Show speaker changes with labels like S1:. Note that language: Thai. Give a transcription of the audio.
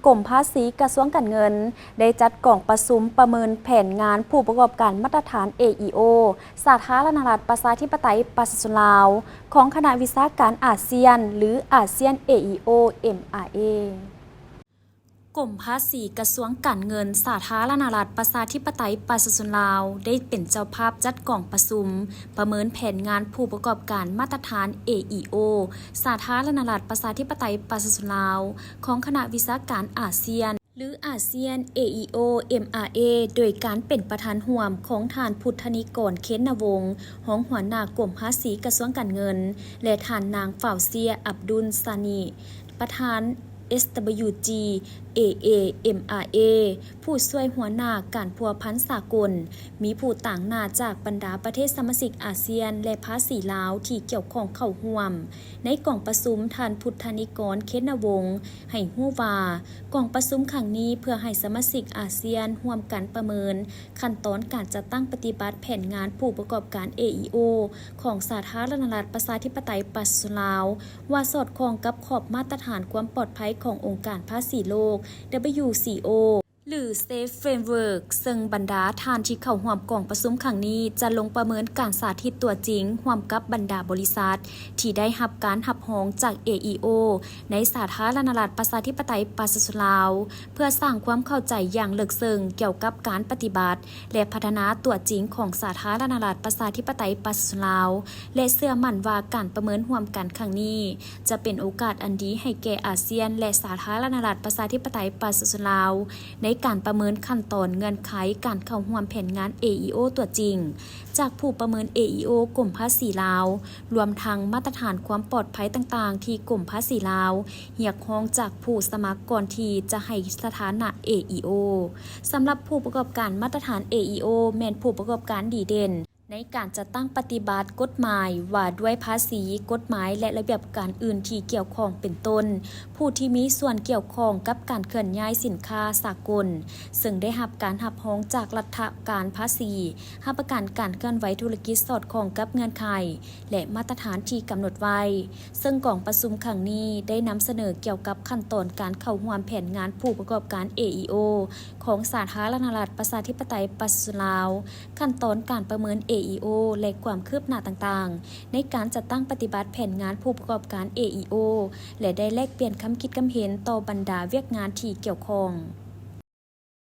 S1: กรมภาษีกระทรวงการเงินได้จัดกล่องประชุมประเมินแผนงานผู้ประกอบการมาตรฐาน AEO สาธารณรัฐประชาธิปไตยประชาชนลาวของคณะวิชาการอาเซียนหรืออาเซียน AEO MRA กรมภาษีกระทรวงการเงินสาธารณรัฐประชาธิปไตยประชาชนลาวได้เป็นเจ้าภาพจัดกล่องประชุมประเมินแผนงานผู้ประกอบการมาตรฐาน AEO สาธารณรัฐประชาธิปไตยประชาชนลาวของคณะวิชาการอาเซียนหรืออาเซียน AEO MRA โดยการเป็นประธานร่วมของท่านพุทธนิกรเค้นนวงศ์รองหัวหน้ากรมภาษีกระทรวงการเงินและท่านนางฝ่าวเซียอับดุลซานีประธาน SWG AAMRA ผู้ช่วยหัวหน้าการพัวพันสากลมีผู้ต่างหน้าจากบรรดาประเทศสมาชิกอาเซียนและภาษีลาวที่เกี่ยวข้องเข้าร่วมในกล่องประชุมท่านพุทธนิกรเค้นวงศ์ให้ฮู้ว่ากล่องประชุมครั้งนี้เพื่อให้สมาชิกอาเซียนร่วมกันประเมินขั้นตอนการจัดตั้งปฏิบัติแผนงานผู้ประกอบการ AEO ของสาธารณรัฐประชาธิปไตยประชาชนลาวว่าสอดคล้องกับขอบมาตรฐานความปลอดภัยขององค์การภาษีโลก WCO หรือ Safe Framework ซึ่งบรรดาท่านที่เข้าร่วมกล่องประชุมครั้งนี้จะลงประเมินการสาธิตตัวจริงร่วมกับบรรดาบริษัทที่ได้รับการรับรองจาก AEO ในสาธารณรัฐประชาธิปไตยประชาชนลาวเพื่อสร้างความเข้าใจอย่างลึกซึ้งเกี่ยวกับการปฏิบัติและพัฒนาตัวจริงของสาธารณรัฐประชาธิปไตยประชาชนลาวและเชื่อมั่นว่าการประเมินร่วมกันครั้งนี้จะเป็นโอกาสอันดีให้แก่อาเซียนและสาธารณรัฐประชาธิปไตยประชาชนลาวในการประเมินขั้นตอนเงื่อนไขการเข้าร่วมแผนงาน AEO ตัวจริงจากผู้ประเมิน AEO กรมภาษีลาวรวมทั้งมาตรฐานความปลอดภัยต่างๆที่กรมภาษีลาวเรียกร้องจากผู้สมัครก่อนที่จะให้สถานะ AEO สำหรับผู้ประกอบการมาตรฐาน AEO แม่นผู้ประกอบการดีเด่นในการจัดตั้งปฏิบัติกฎหมายว่าด้วยภาษีกฎหมายและระเบียบการอื่นที่เกี่ยวข้องเป็นต้นผู้ที่มีส่วนเกี่ยวข้องกับการเคลื่อนย้ายสินค้าสากลซึ่งได้รับการรับรองจากรัฐการภาษีรับประกันการเคลื่อนไหวธุรกิจสอดคล้องกับเงื่อนไขและมาตรฐานที่กำหนดไว้ซึ่งกล่องประชุมครั้งนี้ได้นำเสนอเกี่ยวกับขั้นตอนการเข้าร่วมแผนงานผู้ประกอบการ AEO ของสาธารณรัฐประชาธิปไตยประชาชนลาวขั้นตอนการประเมินAEO และความคืบหน้าต่างๆในการจัดตั้งปฏิบัติแผนงานผู้ประกอบการ AEO และได้แลกเปลี่ยนคำคิดคำเห็นต่อบรรดาเวียกงานที่เกี่ยวข้อง